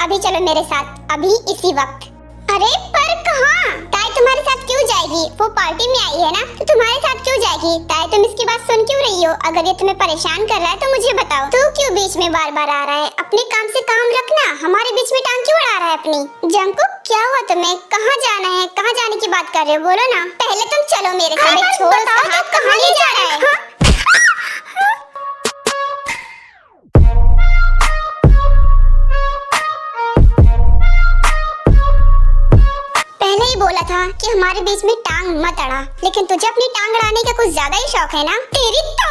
अभी चलो मेरे साथ, अभी इसी वक्त। अरे पर कहाँ? ताई तुम्हारे साथ क्यों जाएगी? वो पार्टी में आई है ना, तो तुम्हारे साथ क्यों जाएगी? ताई तुम इसकी बात सुन क्यों रही हो? अगर ये तुम्हें परेशान कर रहा है तो मुझे बताओ। तू क्यों बीच में बार बार आ रहा है? अपने काम से काम रखना, हमारे बीच में टांग क्यों अड़ा रहा है अपनी? जंकुक क्या हुआ तुम्हें? कहाँ जाना है? कहाँ जाने की बात कर रहे हो? बोलो ना। पहले तुम चलो मेरे साथ। छोड़ उसका हाथ, कहाँ ले जा रहा है? बोला था कि हमारे बीच में टांग मत अड़ा, लेकिन तुझे अपनी टांग अड़ाने का कुछ ज्यादा ही शौक है ना। तेरी तो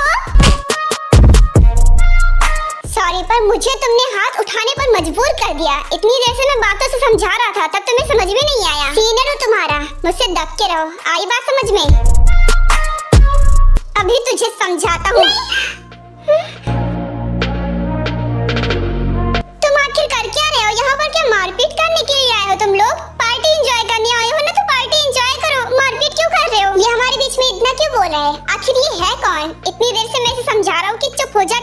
सॉरी, पर मुझे तुमने हाथ उठाने पर मजबूर कर दिया। इतनी देर से मैं बातों से समझा रहा था, तब तुम्हें समझ में नहीं आया। सीनियर हूँ तुम्हारा, मुझसे दब के रहो। आई बात समझ में? अभी तुझे समझाता हूँ। तुम आखिर कर क्या रहे हो यहाँ पर? क्या मारपीट करने के लिए आए हो तुम लोग? पार्टी एंजॉय करने आए हो ना, तो पार्टी एंजॉय करो। मारपीट क्यों कर रहे हो? ये हमारे बीच में इतना क्यों बोल रहा है? आखिर ये है कौन? इतनी देर से मैं इसे समझा रहा हूँ कि चुप हो जा,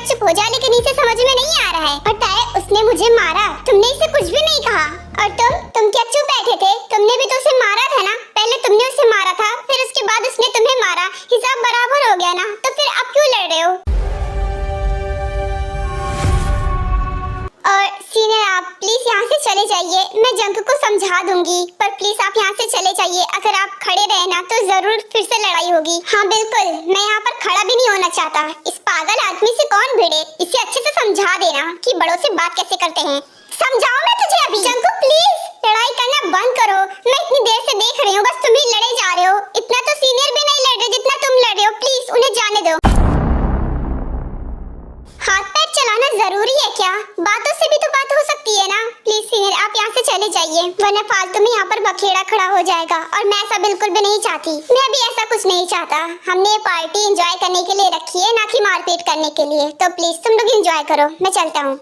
लेकिन इसे समझ में नहीं आ रहा है। पता है उसने मुझे मारा, तुमने इसे कुछ भी नहीं कहा। और तुम क्या चुप बैठे थे? तुमने भी तो उसे मारा था ना। पहले तुमने उसे मारा था, फिर उसके बाद उसने तुम्हें मारा। हिसाब बराबर हो गया ना, तो फिर अब क्यों लड़ रहे हो? और सीनियर आप प्लीज यहाँ से चले जाइए, मैं जंक को समझा दूंगी, पर प्लीज आप यहाँ से चले जाइए। अगर आप खड़े रहे ना तो जरूर फिर से लड़ाई होगी। हाँ बिल्कुल, मैं यहाँ पर खड़ा भी नहीं होना चाहता। इस पागल आदमी से कौन भिड़े? इसे अच्छे से समझा देना कि बड़ों से बात कैसे करते हैं। समझाओ मैं तुझे अभी। जंक प्लीज लड़ाई करना बंद करो। मैं इतनी देर से देख रही हूँ, बस तुम ही लड़े जा रहे हो। इतना तो सीनियर भी नहीं लड़ रहे जितना तुम लड़ रहे हो। प्लीज उन्हें जाने दो। हाथ पैर चलाना जरूरी है क्या? बातों से भी तो बात हो सकती है ना। प्लीज सीनियर आप यहाँ से चले जाइए, वरना फालतू में यहाँ पर बखेड़ा खड़ा हो जाएगा। और मैं ऐसा बिल्कुल भी नहीं चाहती। मैं भी ऐसा कुछ नहीं चाहता। हमने ये पार्टी एंजॉय करने के लिए रखी है, ना कि मारपीट करने के लिए। तो प्लीज तुम लोग एंजॉय करो, मैं चलता हूँ।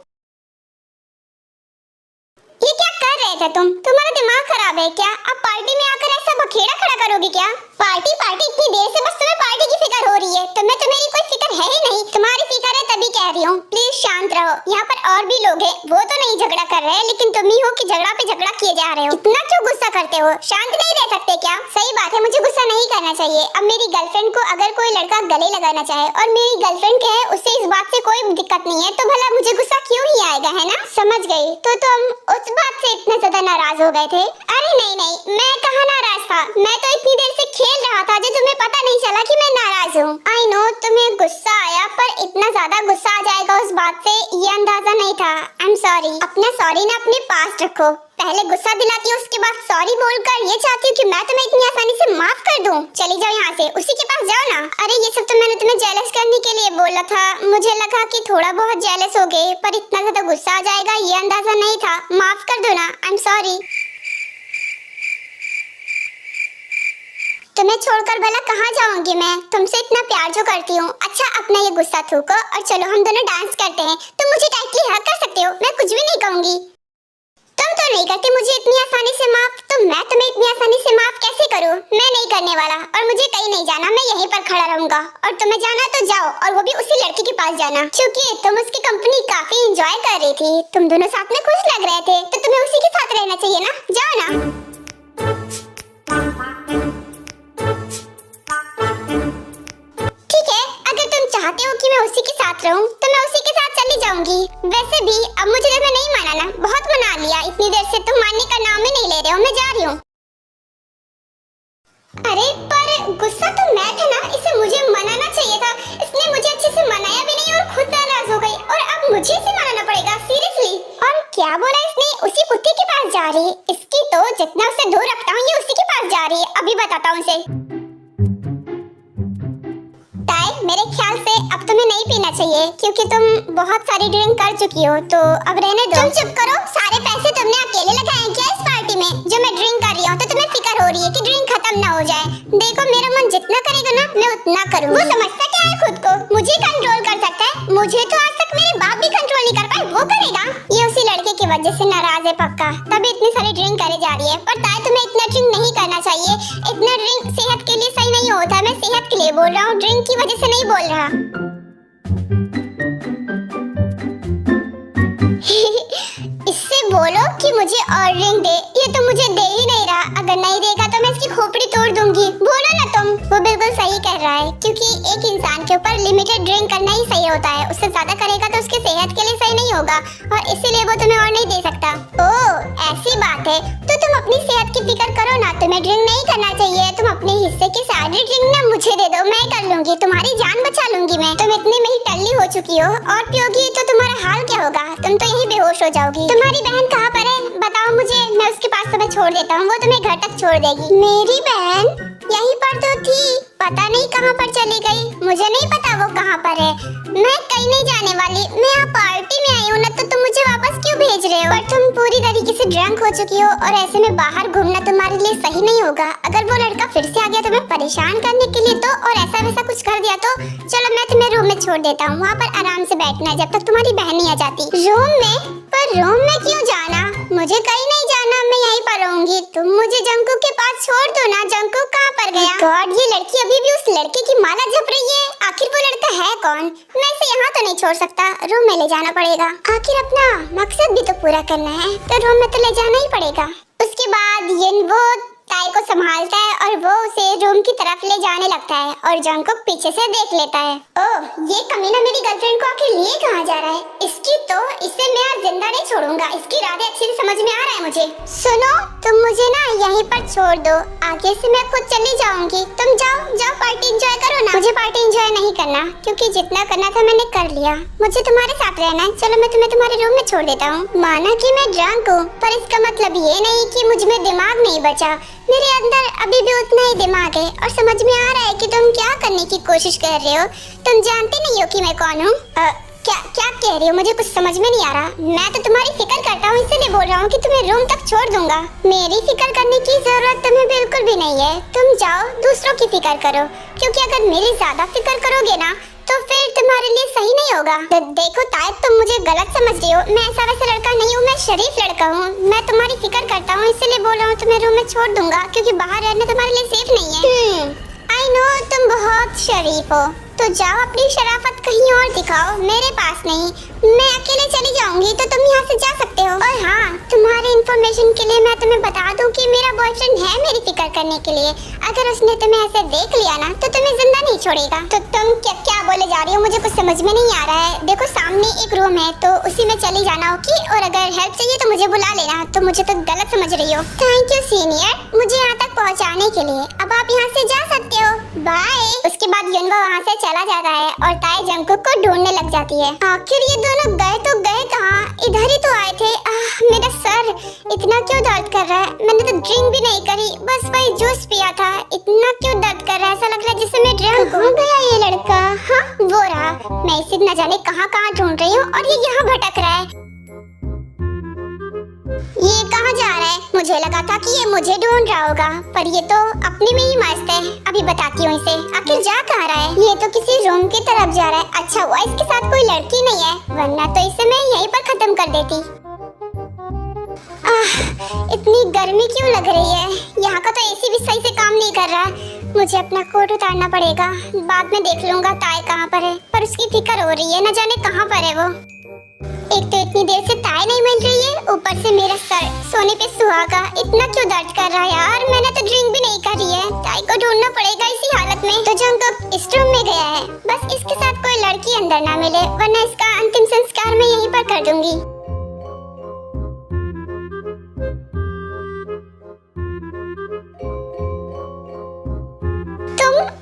ये क्या कर रहे थे तुम? तुम्हारा दिमाग खराब है क्या? अब पार्टी में आकर ऐसा बखेड़ा खड़ा करोगे क्या? पार्टी इतनी देर से बस तुम्हें पार्टी की फिक्र हो रही है। तुम्हें तो मेरी कोई फिक्र है ही नहीं। तुम्हारी फिक्र है तभी कह रही हूँ। प्लीज शांत रहो। यहाँ पर और भी लोग हैं, वो तो नहीं झगड़ा कर रहे हैं, लेकिन तुम ही हो कि झगड़ा पे झगड़ा किए जा रहे हो। इतना क्यों गुस्सा करते हो? शांत नहीं रह सकते क्या? सही बात है, मुझे गुस्सा नहीं करना चाहिए। अब मेरी गर्लफ्रेंड को अगर कोई लड़का गले लगाना चाहे और मेरी गर्लफ्रेंड कहे उससे इस बात से कोई दिक्कत नहीं है, तो भला मुझे गुस्सा क्यों ही आएगा, है ना? समझ गई। तो तुम उस बात से इतना ज्यादा नाराज हो गए थे? अरे नहीं, मैं कहाँ नाराज था। मैं तो इतनी देर से खेल रहा था जो तुम्हें पता नहीं चला कि मैं नाराज हूँ। आई नो तुम्हें गुस्सा आया, पर इतना ज्यादा गुस्सा आ जाएगा उस बात से ये अंदाजा नहीं था। I am sorry. अपना सॉरी ना अपने पास रखो। पहले गुस्सा दिलाती हूँ, उसके बाद सॉरी बोलकर ये चाहती हूँ कि मैं तुम्हें इतनी आसानी से माफ कर दूँ। चली जाओ यहाँ से, उसी के पास जाओ ना। अरे ये सब तो मैंने तुम्हें जेलस करने के लिए बोला था। मुझे लगा कि थोड़ा बहुत जेलस हो गए, पर इतना ज्यादा गुस्सा आ जाएगा ये अंदाजा नहीं था। माफ कर दो ना। I am sorry. तुम्हें छोड़कर भला कहाँ जाऊंगी मैं? तुमसे इतना प्यार जो करती हूँ। अच्छा अपना ये गुस्सा थूको और चलो हम दोनों डांस करते हैं। तुम मुझे टाइटली हग कर सकते हो, मैं कुछ भी नहीं कहूँगी। तुम तो नहीं करती मुझे इतनी आसानी से माफ, तो मैं तुम्हें इतनी आसानी से माफ कैसे करूँ? मैं नहीं करने वाला, और मुझे कहीं नहीं जाना। मैं यहीं पर खड़ा रहूंगा, और तुम्हें जाना तो जाओ, और वो भी उसी लड़की के पास जाना, क्योंकि तुम उसकी कंपनी काफी एंजॉय कर रही थी। तुम दोनों साथ में खुश लग रहे थे, तो तुम्हें उसी के साथ रहना चाहिए ना। जाओ ना। चाहते हो कि मैं उसी के साथ रहूं, तो मैं उसी के साथ चली जाऊंगी। वैसे भी अब मुझे तुम्हें नहीं माना ना, बहुत मना लिया। इतनी देर से तुम मानने का नाम ही नहीं ले रहे हो। मैं जा रही हूँ। अरे पर गुस्सा तो मैं था ना, इसे मुझे मनाना चाहिए था। इसने मुझे अच्छे से मनाया भी नहीं और खुद नाराज हो गई, और अब मुझे इसे मनाना पड़ेगा। सीरियसली। और क्या बोला इसने? उसी कुत्ते के पास जा रही है। इसकी तो जितना उसे दूर रखता हूँ, ये उसी के पास जा रही है। अभी बताता हूँ इसे। मेरे ख्याल से अब तुम्हें नहीं पीना चाहिए, क्योंकि तुम बहुत सारी ड्रिंक कर चुकी हो, तो अब रहने दो। तुम चुप करो। सारे पैसे तुमने अकेले लगाए क्या इस पार्टी में? जो मैं ड्रिंक कर रही हूँ, तो तुम्हें फिक्र हो रही है कि ड्रिंक खत्म ना हो जाए। ना करूँ। वो समझता क्या है खुद को, मुझे कंट्रोल कर सकता है, मुझे तो आज तक मेरे बाप भी कंट्रोल नहीं कर पाए, वो करेगा। ये उसी लड़के की वजह से नाराज है पक्का, तभी इतनी सारी ड्रिंक करे जा रही है। पर ताई तुम्हें इतना ड्रिंक नहीं करना चाहिए, इतना ड्रिंक सेहत के लिए सही नहीं होता। मैं सेहत के लिए बोल रहा हूँ, ड्रिंक की वजह से नहीं बोल रहा। इससे बोलो कि मुझे और ड्रिंक दे, ये तो मुझे दे ही नहीं रहा। अगर नहीं देगा तो मैं इसकी खोपड़ी तोड़ दूंगी। बोलो ना तुम। वो बिल्कुल सही कह रहा है, क्योंकि एक इंसान के ऊपर लिमिटेड ड्रिंक करना ही सही होता है। उससे ज्यादा करेगा तो उसके सेहत के लिए सही नहीं होगा, और इसीलिए वो तुम्हें और नहीं दे सकता। ओह ऐसी बात है, तो तुम अपनी सेहत की फिक्र करो ना, तुम्हें ड्रिंक नहीं करना चाहिए। तुम अपने हिस्से की सारी ड्रिंक ना मुझे दे दो, मैं कर लूंगी, तुम्हारी जान बचा लूंगी मैं। तुम इतनी में ही टल्ली हो चुकी हो, और पियोगी तो तुम्हारा हाल क्या होगा, तुम तो यही बेहोश हो जाओगी। तुम्हारी बहन कहाँ पर है बताओ मुझे, मैं उसके पास तुम्हें छोड़ देता हूँ, वो तुम्हें घर तक छोड़ देगी। मेरी बहन यहीं पर तो थी, पता नहीं कहाँ पर चली गई। मुझे नहीं पता वो कहाँ पर है, मैं कहीं नहीं जाने वाली। मैं यहाँ पार्टी में आई हूँ ना, तो तुम मुझे वापस क्यों भेज रहे हो? पर तुम पूरी तरीके से ड्रंक हो चुकी हो, और ऐसे में बाहर घूमना तुम्हारे लिए सही नहीं होगा। अगर वो लड़का फिर से आ गया तुम्हें परेशान करने के लिए तो, और ऐसा वैसा कुछ कर दिया तो, चलो मैं तुम्हें रूम में छोड़ देता हूँ, वहाँ पर आराम से बैठना है जब तक तुम्हारी बहन नहीं आ जाती। रूम में? पर रूम में क्यों जाना, मुझे कहीं नहीं जाना, मैं यहीं पर रहूंगी। तुम मुझे जंकुक के पास छोड़ दो ना। जंकुक कहाँ पर गया? गॉड, ये लड़की अभी भी उस लड़के की माला जप रही है। आखिर वो लड़का है कौन? मैं इसे यहाँ तो नहीं छोड़ सकता, रूम में ले जाना पड़ेगा। आखिर अपना मकसद भी तो पूरा करना है, तो रूम में तो ले जाना ही पड़ेगा। उसके बाद वो ताई को संभालता है और वो उसे रूम की तरफ ले जाने लगता है, और जंकुक पीछे से देख लेता है। ओह, ये कमीना मेरी गर्लफ्रेंड को आखिर लिए कहाँ जा रहा है? इसे मैं आज जिंदा नहीं छोड़ूंगा। इसकी इरादे अच्छे से समझ में आ रहा है मुझे। सुनो, तुम मुझे ना यहीं पर छोड़ दो, आगे से मैं खुद चली जाऊंगी। तुम जाओ पार्टी एंजॉय करो ना। मुझे पार्टी एंजॉय नहीं करना, क्योंकि जितना करना था मैंने कर लिया। मुझे तुम्हारे साथ रहना है। चलो मैं तुम्हें तुम्हारे रूम में छोड़ देता हूँ। माना कि मैं ड्रंक हूँ, पर इसका मतलब ये नहीं कि मुझ में दिमाग नहीं बचा। मेरे अंदर अभी भी उतना ही दिमाग है, और समझ में आ रहा है कि तुम क्या करने की कोशिश कर रहे हो। तुम जानते नहीं हो कि मैं कौन हूँ। क्या कह रही हो? मुझे कुछ समझ में नहीं आ रहा। मैं तो तुम्हारी फिक्र करता हूँ, इसलिए बोल रहा हूँ कि तुम्हें रूम तक छोड़ दूंगा। मेरी फिक्र करने की जरूरत तुम्हें बिल्कुल भी नहीं है। तुम जाओ दूसरों की फिक्र करो, क्योंकि अगर मेरी ज्यादा फिक्र करोगे ना तो फिर तुम्हारे लिए सही नहीं होगा। देखो ताई, तुम मुझे गलत समझ रही हो। मैं ऐसा वैसा लड़का नहीं हूँ, मैं शरीफ लड़का हूँ। मैं तुम्हारी फिक्र करता हूँ, इसलिए बोल रहा हूँ तुम्हें रूम में छोड़ दूंगा, क्योंकि बाहर रहना तुम्हारे लिए सेफ नहीं है। आई नो तुम बहुत शरीफ हो, तो जाओ अपनी शराफत कहीं और दिखाओ, मेरे पास नहीं। मैं अकेले चली जाऊंगी, तो तुम यहाँ से जा सकते हो। और हाँ, तुम्हारी इंफॉर्मेशन के लिए मैं तुम्हें बता दूं कि मेरा बॉयफ्रेंड है मेरी फिक्र करने के लिए। अगर उसने तुम्हें ऐसे देख लिया ना तो तुम्हें जिंदा नहीं छोड़ेगा। तो तुम क्या बोले जा रही हो? मुझे कुछ समझ में नहीं आ रहा है। देखो सामने एक रूम है, तो उसी में चली जाना होगी, और अगर हेल्प चाहिए तो मुझे बुला लेना। तो मुझे तो गलत समझ रही हो। थैंक यू सीनियर, मुझे यहाँ तक पहुँचाने के लिए। अब आप यहाँ से जा सकते हो, बाय। उसके बाद युनवा वहाँ से चला जाता है, और ताई जंकुक को ढूंढने लग जाती है। आखिर ये दोनों गए तो गए कहाँ? इधर ही तो आए थे। मेरा सर इतना क्यों दर्द कर रहा है? मैंने तो ड्रिंक भी नहीं करी, बस वही जूस पिया था। इतना क्यों दर्द कर रहा है? ऐसा लग रहा है जैसे मैं ड्रंक हो गया। ये लड़का, हाँ वो रहा। मैं इसे न जाने कहाँ ढूंढ रही हूँ, और ये यहाँ भटक रहा है। ये कहाँ जा रहा है? मुझे लगा था कि ये मुझे ढूंढ रहा होगा, पर ये तो अपने में ही मस्त है। अभी बताती हूँ इसे आखिर जा कहाँ रहा है। ये तो किसी रूम की तरफ जा रहा है। अच्छा हुआ इसके साथ कोई लड़की नहीं है, वरना तो इसे मैं यहीं पर खत्म कर देती। इतनी गर्मी क्यों लग रही है? यहाँ का तो एसी भी सही से काम नहीं कर रहा। मुझे अपना कोट उतारना पड़ेगा, बाद में देख लूंगा ताई कहाँ पर है। पर उसकी फिक्र हो रही है, न जाने कहाँ पर है वो। एक तो इतनी देर से ताई नहीं मिल रही है, ऊपर से मेरा सर सोने पे सुहागा। इतना क्यों दर्द कर रहा है यार? मैंने तो ड्रिंक भी नहीं करी है। ताई को ढूंढना पड़ेगा इसी हालत में। तो जंकुक इस रूम में गया है, बस इसके साथ कोई लड़की अंदर ना मिले, वरना इसका अंतिम संस्कार मैं यहीं पर कर दूंगी।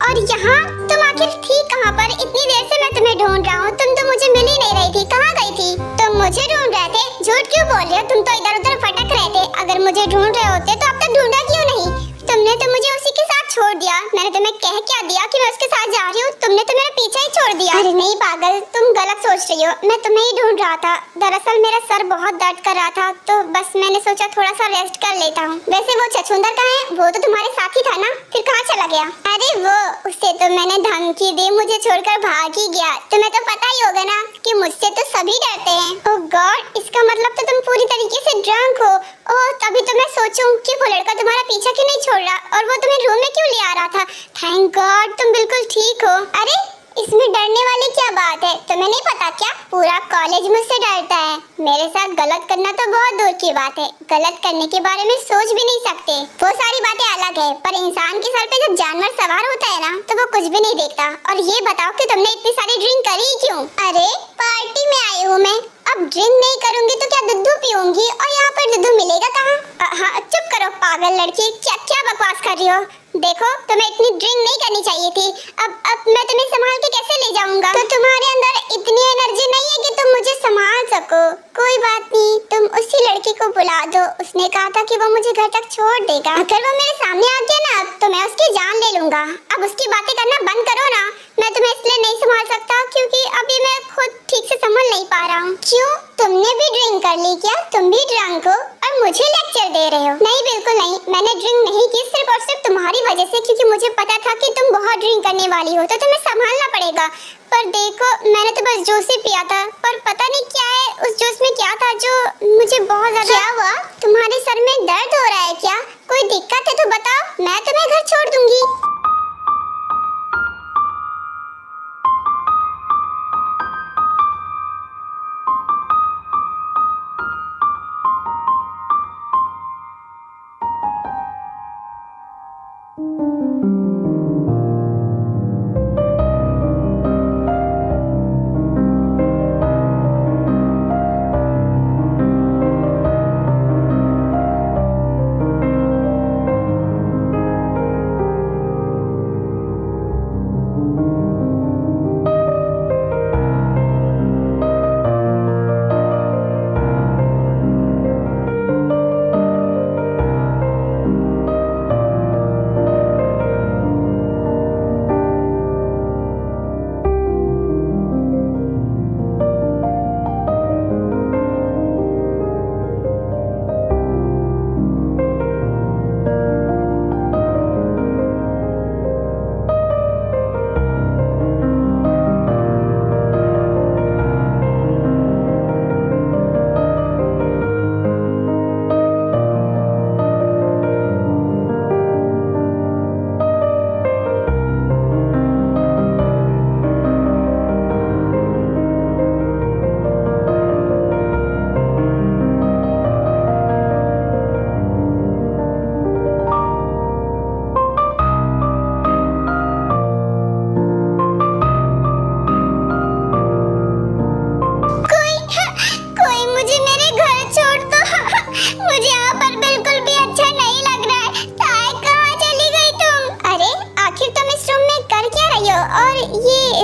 और यहाँ तुम आखिर थी कहाँ पर? इतनी देर से मैं तुम्हें ढूंढ रहा हूँ, तुम तो मुझे मिल ही नहीं रही थी। कहाँ गई थी? तुम मुझे ढूंढ रहे थे? झूठ क्यों बोल रहे हो? तुम तो इधर उधर भटक रहे थे। अगर मुझे ढूंढ रहे होते तो अब तक ढूंढा क्यों नहीं? तुमने तो मुझे उसी के साथ छोड़ दिया। मैंने मैं कह क्या दिया कि मैं उसके साथ जा रही हूँ? तुमने तो मेरा पीछा ही छोड़ दिया। अरे नहीं पागल, तुम गलत सोच रही हो, मैं तुम्हें ही ढूंढ रहा था। दरअसल मेरा सर बहुत दर्द कर रहा था, तो बस मैंने सोचा थोड़ा सा रेस्ट कर लेता हूँ। वैसे वो छछूंदर कहाँ है? वो तो तुम्हारे साथ ही था ना, फिर कहाँ चला गया? अरे वो, उसे तो मैंने धमकी दी, मुझे छोड़कर भाग ही गया। तुम्हें तो पता ही होगा ना कि मुझसे तो सभी डरते हैं। ओह गॉड, इसका मतलब तो तुम पूरी तरीके से ड्रंक हो। ओह, तभी तो मैं सोचूं कि वो लड़का तुम्हारा पीछा क्यों नहीं छोड़ रहा और वो तुम्हें रूम में क्यों ले आ रहा था। थैंक गॉड तुम बिल्कुल ठीक हो। अरे इसमें डरने वाली क्या बात है? तुम्हें नहीं पता क्या? पूरा कॉलेज मुझसे डरता है। मेरे साथ गलत करना तो बहुत दूर की बात है, गलत करने के बारे में सोच भी नहीं सकते। वो सारी बातें अलग है, पर इंसान के सर पे जब जानवर सवार होता है ना, तो वो कुछ भी नहीं देखता। और ये बताओ कि तुमने इतनी सारी ड्रिंक करी क्यों? अरे पार्टी में आई हूँ मैं, अब ड्रिंक नहीं करूंगी तो क्या दूध पीऊंगी? और यहाँ पर दूध मिलेगा कहाँ? हाँ चुप करो पागल लड़की, क्या क्या बकवास कर रही हो? देखो तुम्हें इतनी ड्रिंक नहीं करनी चाहिए थी। अब मैं तुम्हें संभाल के कैसे ले जाऊंगा? तो तुम्हारे अंदर इतनी एनर्जी नहीं है कि तुम मुझे संभाल सको। कोई बात नहीं, तुम उसी लड़की को बुला दो। उसने कहा था कि वो मुझे घर तक छोड़ देगा। अगर वो मेरे सामने आ गया ना, तो मैं उसकी जान ले लूंगा। अब उसकी बातें करना बंद करो ना। मैं तुम्हें इसलिए नहीं संभाल सकता क्योंकि अभी मैं खुद ठीक से संभल नहीं पा रहा हूँ। क्यों, तुमने भी ड्रिंक कर ली क्या? तुम भी ड्रंक हो और मुझे लेक्चर दे रहे हो? नहीं बिल्कुल नहीं, मैंने ड्रिंक नहीं की, सिर्फ और सिर्फ तुम्हारी वजह से, क्योंकि मुझे पता था कि तुम बहुत ड्रिंक करने वाली हो, तो तुम्हें संभालना पड़ेगा। पर देखो मैंने तो बस जूस ही पिया था, पर पता नहीं क्या है उस जूस में क्या था जो मुझे बहुत ज्यादा। क्या हुआ? तुम्हारे सर में दर्द हो रहा है क्या? कोई दिक्कत है तो बताओ, मैं तुम्हें घर छोड़ दूंगी।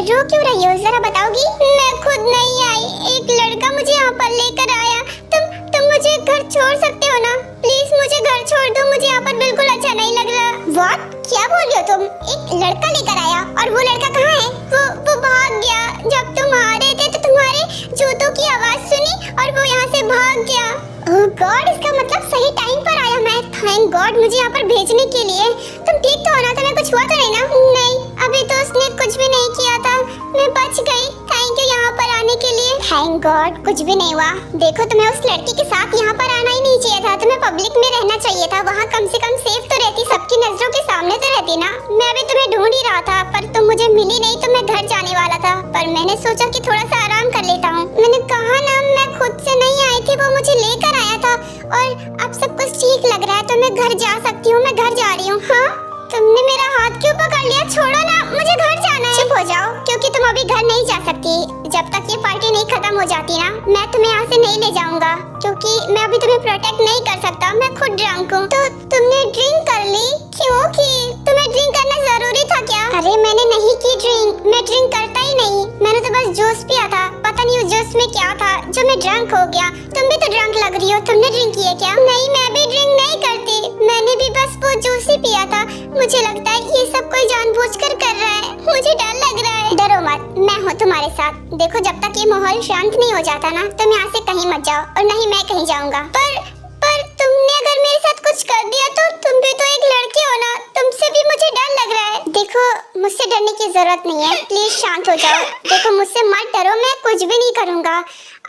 रो क्यों रही हो, जरा बताओगी? मैं खुद नहीं आई, एक लड़का मुझे यहाँ पर लेकर आया। तुम मुझे घर छोड़ सकते हो ना? प्लीज मुझे घर छोड़ दो, मुझे यहाँ पर बिल्कुल अच्छा नहीं लग रहा। व्हाट? क्या बोल रही हो तुम? एक लड़का लेकर आया? और वो लड़का कहाँ है? वो भाग गया। जब तुम आ रहे थे तो तुम्हारे जूतों की आवाज सुनी और वो यहाँ से भाग गया। ओह गॉड, इसका मतलब सही टाइम पर आया मैं। थैंक गॉड मुझे यहाँ पर भेजने के लिए। तुम ठीक तो हो ना? तुम्हें कुछ हुआ तो नहीं ना? नहीं, अभी तो उसने कुछ भी नहीं किया था, मैं बच गई। थैंक यू यहाँ पर आने के लिए। थैंक गॉड कुछ भी नहीं हुआ। देखो तुम्हें उस लड़की के साथ यहाँ पर आना ही नहीं चाहिए था, तुम्हें पब्लिक में रहना चाहिए था। वहाँ कम से कम सेफ तो रहती, सबकी नजरों के सामने तो रहती ना। मैं अभी तुम्हें ढूंढ ही रहा था, पर तुम मुझे मिली नहीं तो मैं घर जाने वाला था। पर मैंने सोचा कि थोड़ा सा आराम कर लेता हूँ। मैंने कहा ना मैं खुद से नहीं आई थी, वो मुझे लेकर आया था। और अब सब कुछ ठीक लग रहा है तो मैं घर जा सकती हूँ। मैं घर जा रही हूँ। हाँ तुमने मेरा हाथ क्यों पकड़ लिया? छोड़ो ना, मुझे घर जाना है। चुप हो जाओ, क्योंकि तुम अभी घर नहीं जा सकती। जब तक ये पार्टी नहीं खत्म हो जाती ना, मैं तुम्हें यहाँ से नहीं ले जाऊंगा, क्योंकि मैं अभी तुम्हें प्रोटेक्ट नहीं कर सकता। मैं खुद ड्रंक हूँ। तो तुमने ड्रिंक कर ली? क्यों की? तुम्हें ड्रिंक करना जरूरी था क्या? अरे मैंने नहीं की ड्रिंक, मैं ड्रिंक करता ही नहीं। मैंने तो बस जूस पिया था, पता नहीं उस जूस में क्या था जो मैं ड्रंक हो गया। तुम भी तो ड्रंक लग रही हो, तुमने ड्रिंक किया क्या? नहीं, मैं भी ड्रिंक नहीं करती, मैंने भी बस वो जूस ही पिया था। मुझे लगता है ये सब कोई जानबूझ सोचकर कर रहा है, मुझे डर लग रहा है। डरो मत, मैं हूँ तुम्हारे साथ। देखो जब तक ये माहौल शांत नहीं हो जाता ना, तुम यहाँ से कहीं मत जाओ और नहीं मैं कहीं जाऊंगा। पर तुमने अगर मेरे साथ कुछ कर दिया तो तुम भी तो एक लड़की हो ना, तुमसे भी मुझे डर लग रहा है। देखो मुझसे डरने की जरूरत नहीं है, प्लीज शांत हो जाओ। देखो मुझसे मत डरो, मैं कुछ भी नहीं करूँगा।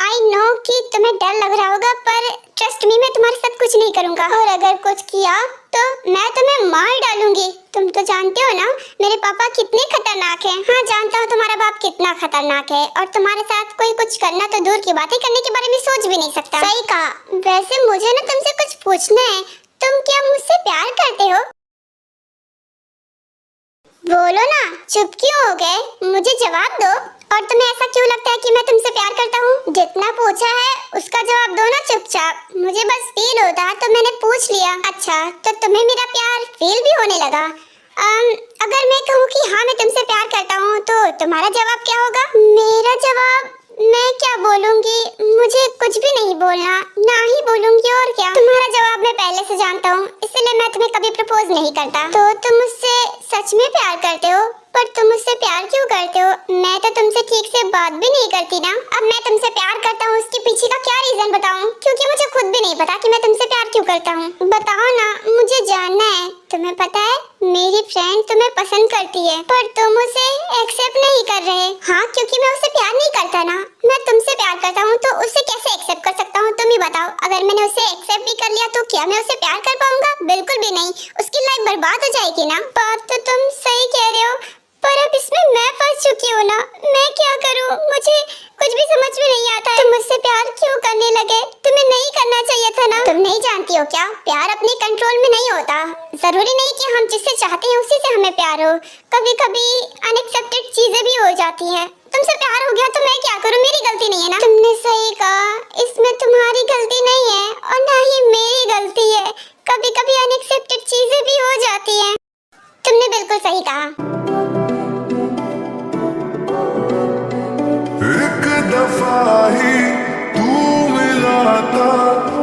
आई नो कि तुम्हें डर लग रहा होगा, पर ट्रस्ट मी, मैं तुम्हारे साथ कुछ नहीं करूँगा। और अगर कुछ किया तो मैं तुम्हें मार डालूंगी। तुम तो जानते हो ना मेरे पापा कितने खतरनाक हैं। हाँ जानता हूँ तुम्हारा बाप कितना खतरनाक है, और तुम्हारे साथ कोई कुछ करना तो दूर की बातें करने के बारे में सोच भी नहीं सकता। सही कहा। वैसे मुझे ना तुमसे कुछ पूछना है, तुम क्या मुझसे प्यार करते हो? बोलो ना, चुप क्यों हो गए? मुझे जवाब दो। और तुम्हें ऐसा क्यों लगता है कि मैं तुमसे प्यार करता हूँ? जितना पूछा है उसका जवाब दो ना चुपचाप। मुझे बस फील होता तो मैंने पूछ लिया। अच्छा तो तुम्हें मेरा प्यार फील भी होने लगा। अगर मैं कहूँ कि हाँ मैं तुमसे प्यार करता हूँ तो तुम्हारा जवाब क्या होगा? मेरा जवाब मैं क्या बोलूँगी? मुझे कुछ भी नहीं बोलना, ना ही बोलूँगी। और क्या? तुम्हारा जवाब मैं पहले से जानता हूँ, इसलिए मैं तुम्हें कभी प्रपोज नहीं करता। तो तुम मुझसे सच में प्यार करते हो? पर तुम मुझसे प्यार क्यों करते हो? मैं तो तुमसे ठीक से बात भी नहीं करती ना। अब मैं तुमसे प्यार करता हूँ, उसके पीछे का क्या रीजन बताऊँ? क्योंकि मुझे खुद भी नहीं पता कि मैं तुमसे प्यार क्यों करता हूँ। बताओ ना, मुझे जानना है। तुम्हें पता है मेरी फ्रेंड तुम्हें पसंद करती है, पर तुम उसे एक्सेप्ट नहीं कर रहे। हाँ क्योंकि मैं उसे प्यार नहीं करता ना। मैं तुमसे प्यार करता हूँ तो उसे कैसे एक्सेप्ट कर सकता हूँ? तुम ही बताओ। अगर मैंने उसे एक्सेप्ट भी कर लिया तो क्या मैं उसे प्यार कर पाऊंगा? बिल्कुल भी नहीं। उसकी लाइफ बर्बाद हो जाएगी ना। बात तो तुम सही कह रहे हो, पर अब इसमें मैं फंस चुकी हूँ ना। मैं क्या करूँ? मुझे कुछ भी समझ में नहीं आता है। तुम मुझसे प्यार क्यों करने लगे? तुम्हें नहीं करना चाहिए था ना। तुम नहीं जानती हो क्या, प्यार अपने कंट्रोल में नहीं होता। जरूरी नहीं कि हम जिससे चाहते हैं उसी से हमें प्यार हो। कभी कभी अनएक्सेप्टेड चीजें भी हो जाती हैं। तुमसे प्यार हो गया तो मैं क्या करूँ? मेरी गलती नहीं है ना। तुमने सही कहा, इसमें तुम्हारी गलती नहीं है और ना ही मेरी गलती है। कभी कभी अनएक्सेप्टेड चीजें भी हो जाती हैं। तुमने बिल्कुल सही कहा। एक दफा ही तू मिला था,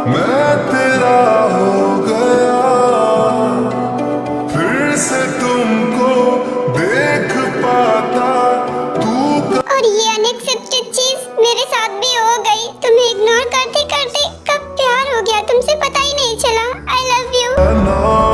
मैं तेरा हो गया। फिर से तुमको देख पाता तू। और ये अनएक्सेप्टेड चीज मेरे साथ भी हो गई। तुम्हें इग्नोर करते करते कब प्यार हो गया तुमसे पता ही नहीं चला। I love you.